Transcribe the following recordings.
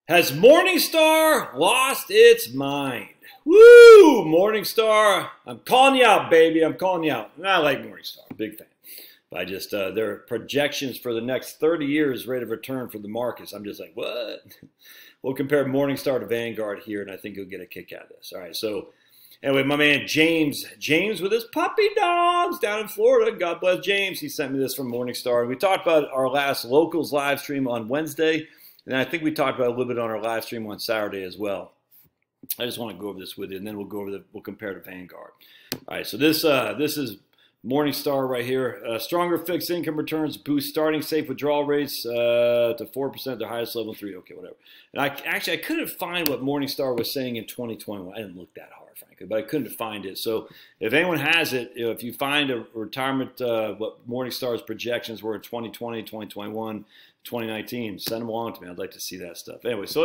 Has Morningstar lost its mind? Woo! Morningstar, I'm calling you out, baby. I'm calling you out. And I like Morningstar, big fan. But I just, their projections for the next 30 years rate of return for the markets, I'm just like, what? We'll compare Morningstar to Vanguard here, and I think you'll get a kick out of this. All right, so anyway, my man James with his puppy dogs down in Florida. God bless James. He sent me this from Morningstar. And we talked about our last locals live stream on Wednesday. And I think we talked about it a little bit on our live stream on Saturday as well. I just want to go over this with you, and then we'll compare to Vanguard. All right, so this is Morningstar right here. Stronger fixed income returns boost starting safe withdrawal rates to 4%, their highest level in 3. Okay, whatever. And I couldn't find what Morningstar was saying in 2021. I didn't look that hard, frankly, but I couldn't find it. So if anyone has it, if you find a retirement, what Morningstar's projections were in 2020, 2021, 2019, send them along to me. I'd like to see that stuff. Anyway, so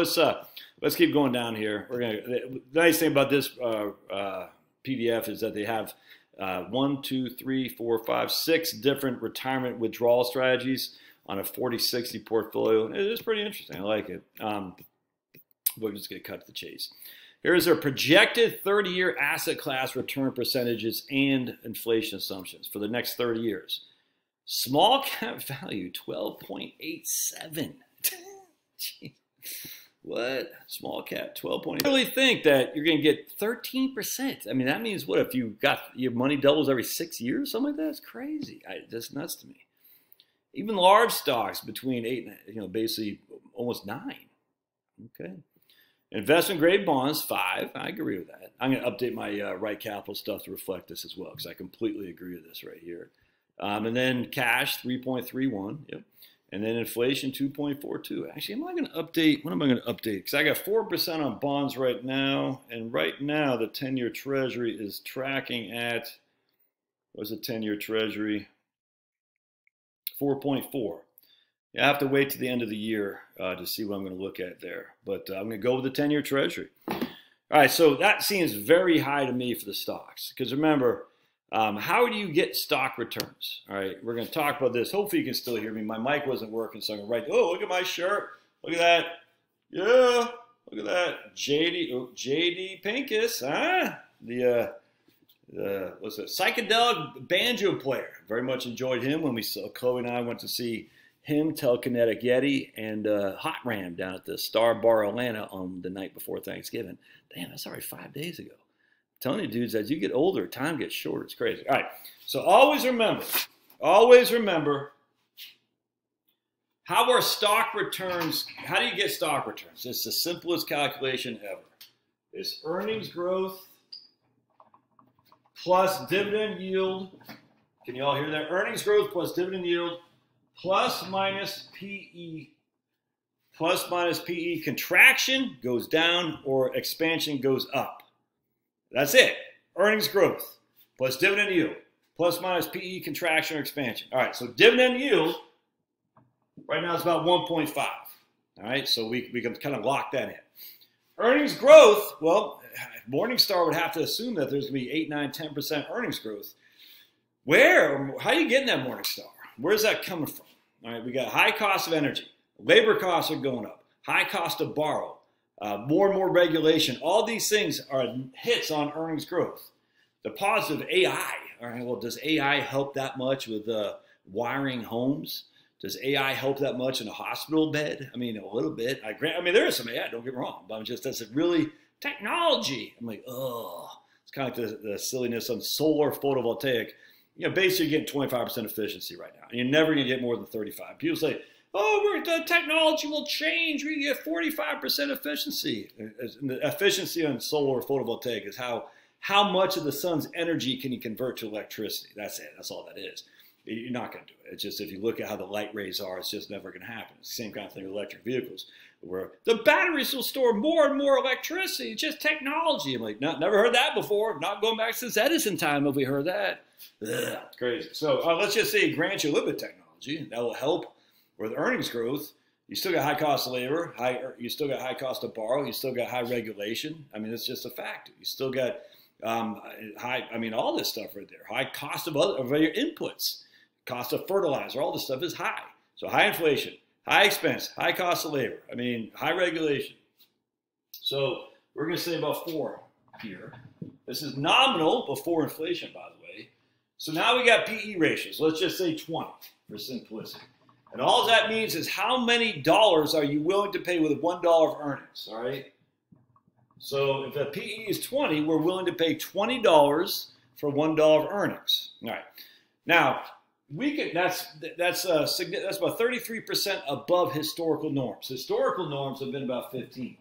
let's keep going down here. The nice thing about this PDF is that they have 1, 2, 3, 4, 5, 6 different retirement withdrawal strategies on a 40-60 portfolio. It is pretty interesting. I like it. We'll just get cut to the chase. Here's their projected 30-year asset class return percentages and inflation assumptions for the next 30 years. Small cap value, 12.87. What? Small cap, 12.8. I really think that you're going to get 13%. I mean, that means what? If you got your money doubles every 6 years, something like that? That's crazy. That's nuts to me. Even large stocks between 8 and, basically almost 9. Okay. Investment grade bonds, 5. I agree with that. I'm going to update my Right Capital stuff to reflect this as well, because I completely agree with this right here. And then cash, 3.31. Yep. And then inflation, 2.42. Actually, am I going to update? What am I going to update? Because I got 4% on bonds right now. And right now, the 10-year Treasury is tracking at, what's the 10-year Treasury? 4.4. Yeah, I have to wait to the end of the year to see what I'm going to look at there. But I'm going to go with the 10-year Treasury. All right, so that seems very high to me for the stocks. Because remember, how do you get stock returns? All right, we're going to talk about this. Hopefully you can still hear me. My mic wasn't working, so I'm going to write, oh, look at my shirt. Look at that. Yeah, look at that. JD Pincus, huh? What's it? Psychedelic banjo player. Very much enjoyed him when Chloe and I went to see him, Telekinetic Yeti, and Hot Ram down at the Star Bar Atlanta on the night before Thanksgiving. Damn, that's already 5 days ago. Telling you, dudes, as you get older, time gets shorter. It's crazy. All right. So always remember, how are stock returns, how do you get stock returns? It's the simplest calculation ever. It's earnings growth plus dividend yield. Can you all hear that? Earnings growth plus dividend yield plus minus PE. Plus minus PE. Contraction goes down or expansion goes up. That's it. Earnings growth plus dividend yield plus minus PE contraction or expansion. All right, so dividend yield right now is about 1.5. All right, so we can kind of lock that in. Earnings growth, well, Morningstar would have to assume that there's going to be 8, 9, 10% earnings growth. Where? How are you getting that Morningstar? Where's that coming from? All right, we got high cost of energy. Labor costs are going up. High cost to borrow. More and more regulation. All these things are hits on earnings growth. The positive AI. All right, well, does AI help that much with wiring homes? Does AI help that much in a hospital bed? I mean, a little bit. I mean, there is some AI, don't get me wrong. But I'm just, that's really technology. I'm like, oh. It's kind of like the silliness on solar photovoltaic. Basically you're getting 25% efficiency right now. And you're never going to get more than 35. People say, oh, the technology will change. We get 45% efficiency. And the efficiency on solar photovoltaic is how much of the sun's energy can you convert to electricity. That's it. That's all that is. You're not going to do it. It's just if you look at how the light rays are, it's just never going to happen. It's the same kind of thing with electric vehicles, where the batteries will store more and more electricity. It's just technology. I'm like, no, never heard that before. Not going back since Edison time have we heard that. Ugh, it's crazy. So let's just say grant you a little bit of technology. That will help. With earnings growth, you still got high cost of labor, you still got high cost to borrow, you still got high regulation. I mean, it's just a fact. You still got all this stuff right there. High cost of your inputs, cost of fertilizer, all this stuff is high. So high inflation, high expense, high cost of labor. I mean, high regulation. So we're going to say about 4 here. This is nominal before inflation, by the way. So now we got PE ratios. Let's just say 20 for simplicity. And all that means is how many dollars are you willing to pay with $1 of earnings, all right? So if a PE is 20, we're willing to pay $20 for $1 of earnings. All right. Now, that's about 33% above historical norms. Historical norms have been about 15.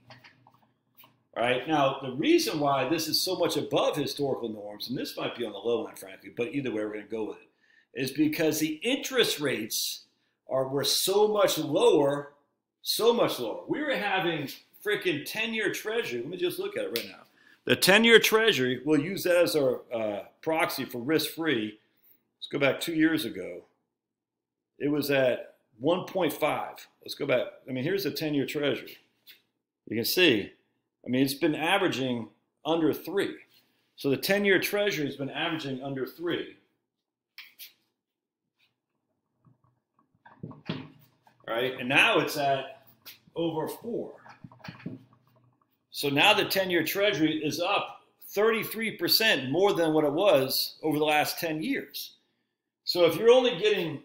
All right. Now, the reason why this is so much above historical norms, and this might be on the low end, frankly, but either way, we're going to go with it, is because the interest rates were so much lower, so much lower. We were having freaking 10-year treasury. Let me just look at it right now. The 10-year treasury, we'll use that as our proxy for risk-free. Let's go back 2 years ago. It was at 1.5. Let's go back. I mean, here's the 10-year treasury. You can see, I mean, it's been averaging under 3. So the 10-year treasury has been averaging under 3. Right? And now it's at over 4. So now the 10-year treasury is up 33% more than what it was over the last 10 years. So if you're only getting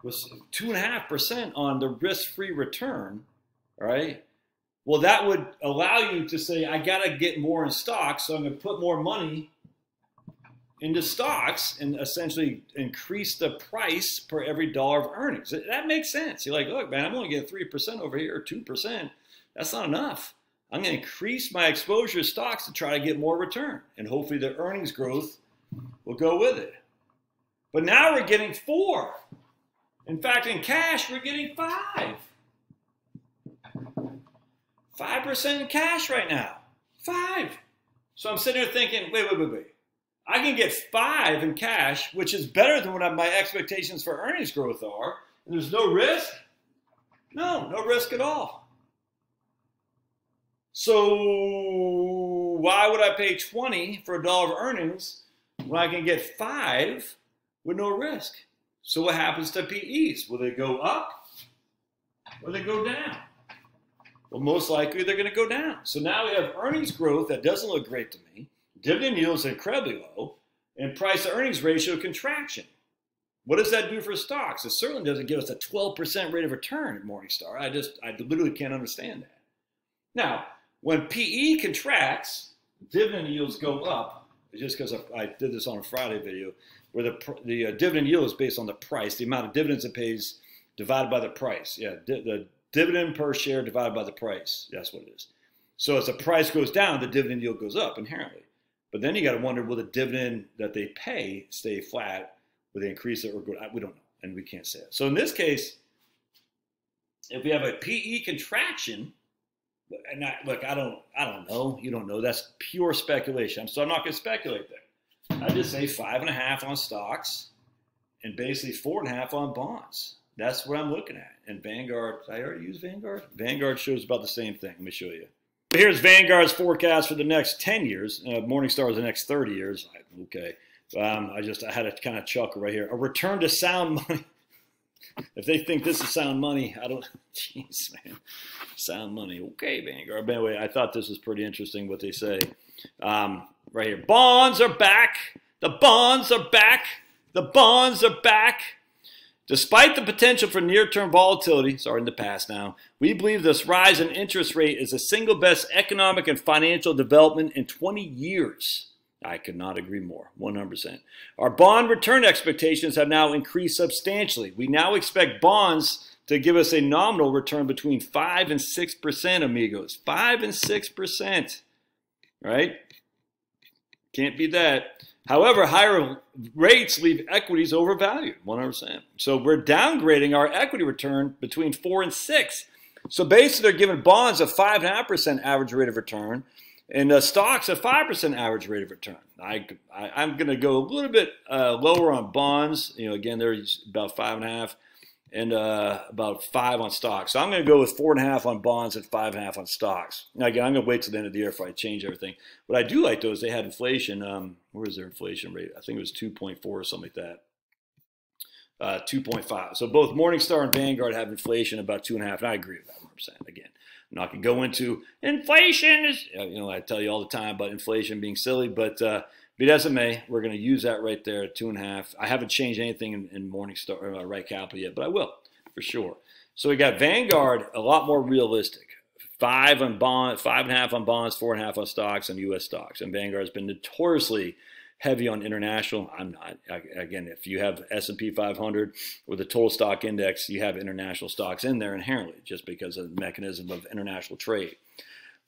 2.5% on the risk-free return, all right, well, that would allow you to say, I got to get more in stocks, so I'm going to put more money into stocks and essentially increase the price per every dollar of earnings. That makes sense. You're like, look, man, I'm only getting 3% over here or 2%. That's not enough. I'm going to increase my exposure to stocks to try to get more return. And hopefully the earnings growth will go with it. But now we're getting 4. In fact, in cash, we're getting 5. 5% in cash right now. 5. So I'm sitting there thinking, wait. I can get 5 in cash, which is better than what my expectations for earnings growth are. And there's no risk? No risk at all. So why would I pay 20 for $1 of earnings when I can get 5 with no risk? So what happens to PEs? Will they go up or they go down? Well, most likely they're going to go down. So now we have earnings growth that doesn't look great to me. Dividend yield is incredibly low, and price to earnings ratio contraction. What does that do for stocks? It certainly doesn't give us a 12% rate of return at Morningstar. I literally can't understand that. Now, when PE contracts, dividend yields go up. Just because I did this on a Friday video, where the dividend yield is based on the price, the amount of dividends it pays divided by the price. Yeah, the dividend per share divided by the price. That's what it is. So as the price goes down, the dividend yield goes up inherently. But then you got to wonder, will the dividend that they pay stay flat? Will they increase it or go? We don't know, and we can't say it. So in this case, if we have a PE contraction, and look, I don't know. You don't know. That's pure speculation. So I'm not going to speculate there. I just say 5.5 on stocks, and basically 4.5 on bonds. That's what I'm looking at. And Vanguard, I already used Vanguard. Vanguard shows about the same thing. Let me show you. Here's Vanguard's forecast for the next 10 years. Morningstar is the next 30 years. Okay. I had a kind of chuckle right here. A return to sound money. If they think this is sound money, jeez, man. Sound money. Okay, Vanguard. But anyway, I thought this was pretty interesting what they say. Right here. Bonds are back. The bonds are back. The bonds are back. Despite the potential for near-term volatility, in the past now, we believe this rise in interest rate is the single best economic and financial development in 20 years. I could not agree more, 100%. Our bond return expectations have now increased substantially. We now expect bonds to give us a nominal return between 5 and 6%, amigos. 5 and 6%, right? Can't beat that. However, higher rates leave equities overvalued, 100%. So we're downgrading our equity return between 4 and 6. So basically, they're giving bonds a 5.5% average rate of return, and stocks a 5% average rate of return. I'm going to go a little bit lower on bonds. Again, they're about 5.5, and about 5 on stocks. So I'm going to go with 4.5 on bonds and 5.5 on stocks. Now, again, I'm going to wait till the end of the year before I change everything. What I do like, though, is they had inflation. Where is their inflation rate? I think it was 2.4 or something like that. 2.5. So both Morningstar and Vanguard have inflation about 2.5, and I agree with that 100%. Again, I'm not going to go into inflation is, I tell you all the time about inflation being silly, but be it as it may, we're going to use that right there at 2.5. I haven't changed anything in Morningstar or Right Capital yet, but I will for sure. So we got Vanguard a lot more realistic. 5 on bonds, 5.5 on bonds, 4.5 on stocks and U.S. stocks. And Vanguard's been notoriously heavy on international. I'm not. Again, if you have S&P 500 or the total stock index, you have international stocks in there inherently, just because of the mechanism of international trade.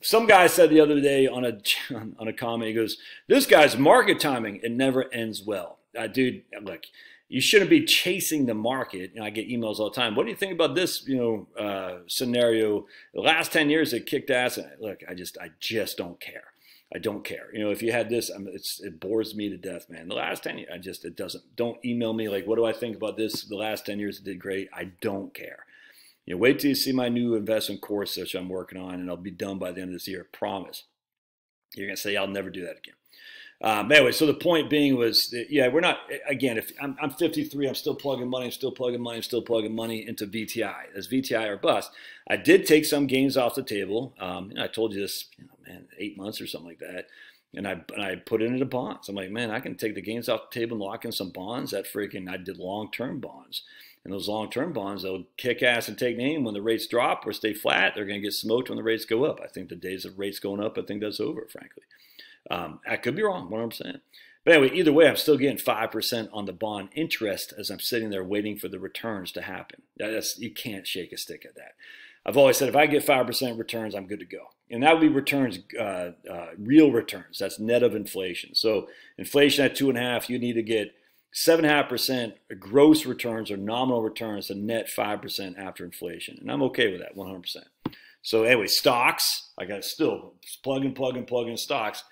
Some guy said the other day on a comment, he goes, "This guy's market timing, it never ends well." Dude, I'm like, you shouldn't be chasing the market. I get emails all the time. What do you think about this, scenario? The last 10 years it kicked ass. Look, I just don't care. I don't care. If you had this, it bores me to death, man. The last 10 years, it doesn't. Don't email me like, what do I think about this? The last 10 years it did great. I don't care. Wait till you see my new investment course, which I'm working on, and I'll be done by the end of this year. Promise. You're gonna say I'll never do that again. But anyway, so the point being was, that, yeah, we're not, again, if I'm 53, I'm still plugging money, I'm still plugging money into VTI. As VTI or bust. I did take some gains off the table. I told you this, 8 months or something like that. And I put it into bonds. I'm like, man, I can take the gains off the table and lock in some bonds. I did long-term bonds. And those long-term bonds, they'll kick ass and take name when the rates drop or stay flat. They're going to get smoked when the rates go up. I think the days of rates going up, I think that's over, frankly. I could be wrong, 100%. But anyway, either way, I'm still getting 5% on the bond interest as I'm sitting there waiting for the returns to happen. You can't shake a stick at that. I've always said if I get 5% returns, I'm good to go. And that would be returns, real returns. That's net of inflation. So inflation at 2.5, you need to get 7.5% gross returns or nominal returns to net 5% after inflation. And I'm okay with that, 100%. So anyway, stocks, I got still plug in stocks.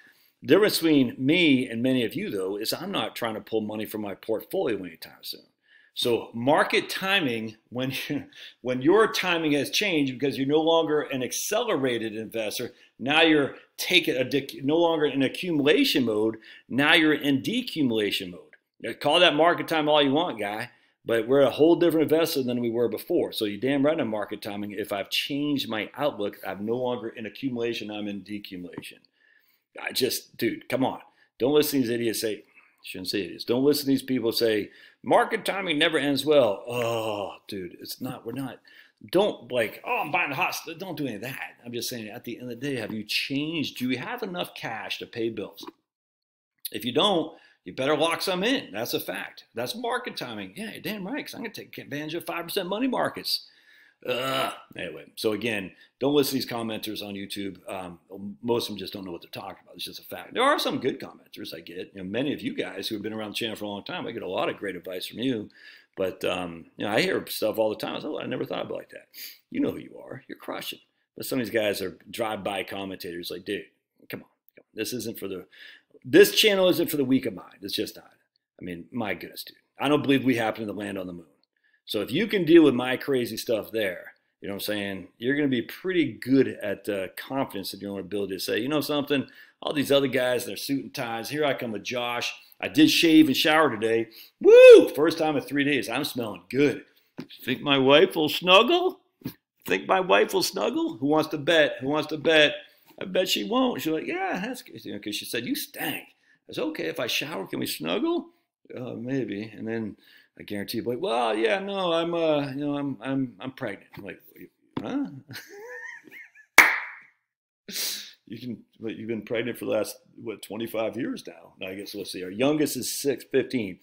The difference between me and many of you, though, is I'm not trying to pull money from my portfolio anytime soon. So market timing, when your timing has changed because you're no longer an accelerated investor, now you're no longer in accumulation mode, now you're in decumulation mode. Call that market time all you want, guy, but we're a whole different investor than we were before. So you're damn right on market timing. If I've changed my outlook, I'm no longer in accumulation, I'm in decumulation. Dude, come on. Don't listen to these idiots say, shouldn't say idiots. Don't listen to these people say, market timing never ends well. Oh, dude, don't I'm buying the hot stuff. Don't do any of that. I'm just saying at the end of the day, have you changed? Do you have enough cash to pay bills? If you don't, you better lock some in. That's a fact. That's market timing. Yeah, you're damn right, because I'm going to take advantage of 5% money markets. Anyway, so again, don't listen to these commenters on YouTube. Most of them just don't know what they're talking about. It's just a fact. There are some good commenters I get. Many of you guys who have been around the channel for a long time, I get a lot of great advice from you. But I hear stuff all the time. I never thought about it like that. You know who you are. You're crushing. But some of these guys are drive-by commentators. Like, dude, come on. This channel isn't for the weak of mind. It's just not. My goodness, dude. I don't believe we happen to land on the moon. So if you can deal with my crazy stuff there, you know what I'm saying, you're going to be pretty good at confidence in your own ability to say, you know something, all these other guys, they're suit and ties. Here I come with Josh. I did shave and shower today. Woo! First time in 3 days. I'm smelling good. Think my wife will snuggle? Think my wife will snuggle? Who wants to bet? Who wants to bet? I bet she won't. She's like, yeah, that's good. Because she said, you stank. I said, okay, if I shower, can we snuggle? Maybe. And then I guarantee you, like, well, yeah, no, I'm pregnant. I'm like, huh? You've been pregnant for the last 25 years now. I guess let's see. Our youngest is 15.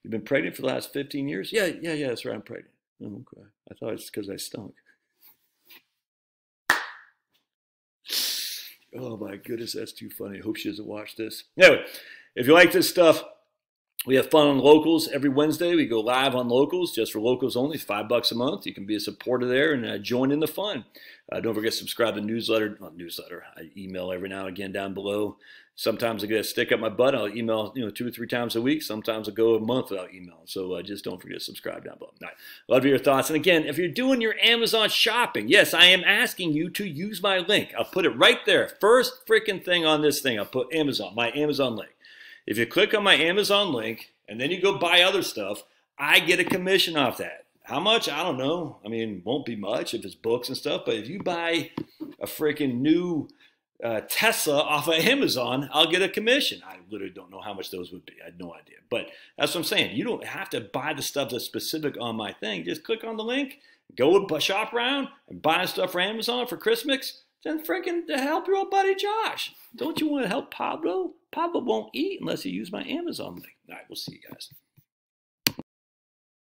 You've been pregnant for the last 15 years? Yeah, that's right. I'm pregnant. Oh, okay. I thought it's because I stunk. Oh my goodness, that's too funny. I hope she doesn't watch this. Anyway, if you like this stuff, we have fun on Locals every Wednesday. We go live on Locals, just for Locals only. It's $5 a month. You can be a supporter there and join in the fun. Don't forget to subscribe to the newsletter. Not newsletter. I email every now and again down below. Sometimes I get a stick up my butt. I'll email 2 or 3 times a week. Sometimes I'll go a month without emailing. So just don't forget to subscribe down below. All right. Love your thoughts. And again, if you're doing your Amazon shopping, yes, I am asking you to use my link. I'll put it right there. First freaking thing on this thing, I'll put Amazon, my Amazon link. If you click on my Amazon link and then you go buy other stuff, I get a commission off that. How much? I don't know. I mean, won't be much if it's books and stuff, but if you buy a freaking new Tesla off of Amazon, I'll get a commission. I literally don't know how much those would be. I had no idea. But that's what I'm saying. You don't have to buy the stuff that's specific on my thing. Just click on the link, go shop around, and buy stuff for Amazon for Christmas. Then freaking to help your old buddy Josh. Don't you want to help Pablo? Pablo won't eat unless you use my Amazon link. All right, we'll see you guys.